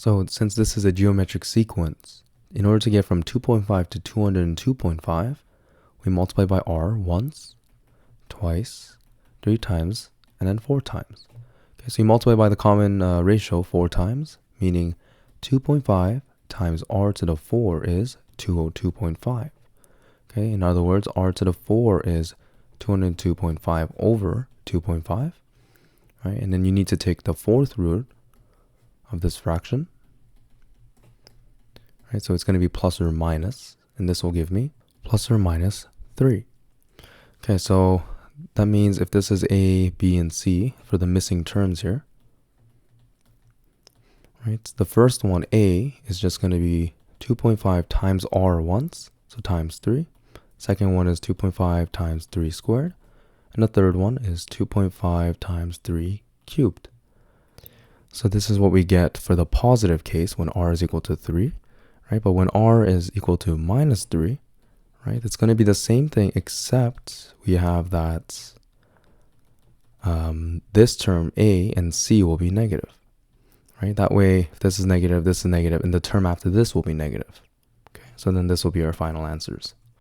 So since this is a geometric sequence, in order to get from 2.5 to 202.5, we multiply by r once, twice, 3 times, and then 4 times. Okay, so you multiply by the common ratio 4 times, meaning 2.5 times r to the 4 is 202.5. Okay, in other words, r to the 4 is 202.5 over 2.5, right? And then you need to take the fourth root of this fraction, right? So it's going to be plus or minus, and this will give me plus or minus 3. Okay, so that means if this is A, B, and C for the missing terms here, right? The first one, A, is just going to be 2.5 times r once, so times 3. Second one is 2.5 times 3 squared. And the third one is 2.5 times 3 cubed. So this is what we get for the positive case when r is equal to 3, right? But when r is equal to minus 3, right, it's going to be the same thing except we have that this term A and C will be negative, right? That way, if this is negative, and the term after this will be negative. Okay, so then this will be our final answers.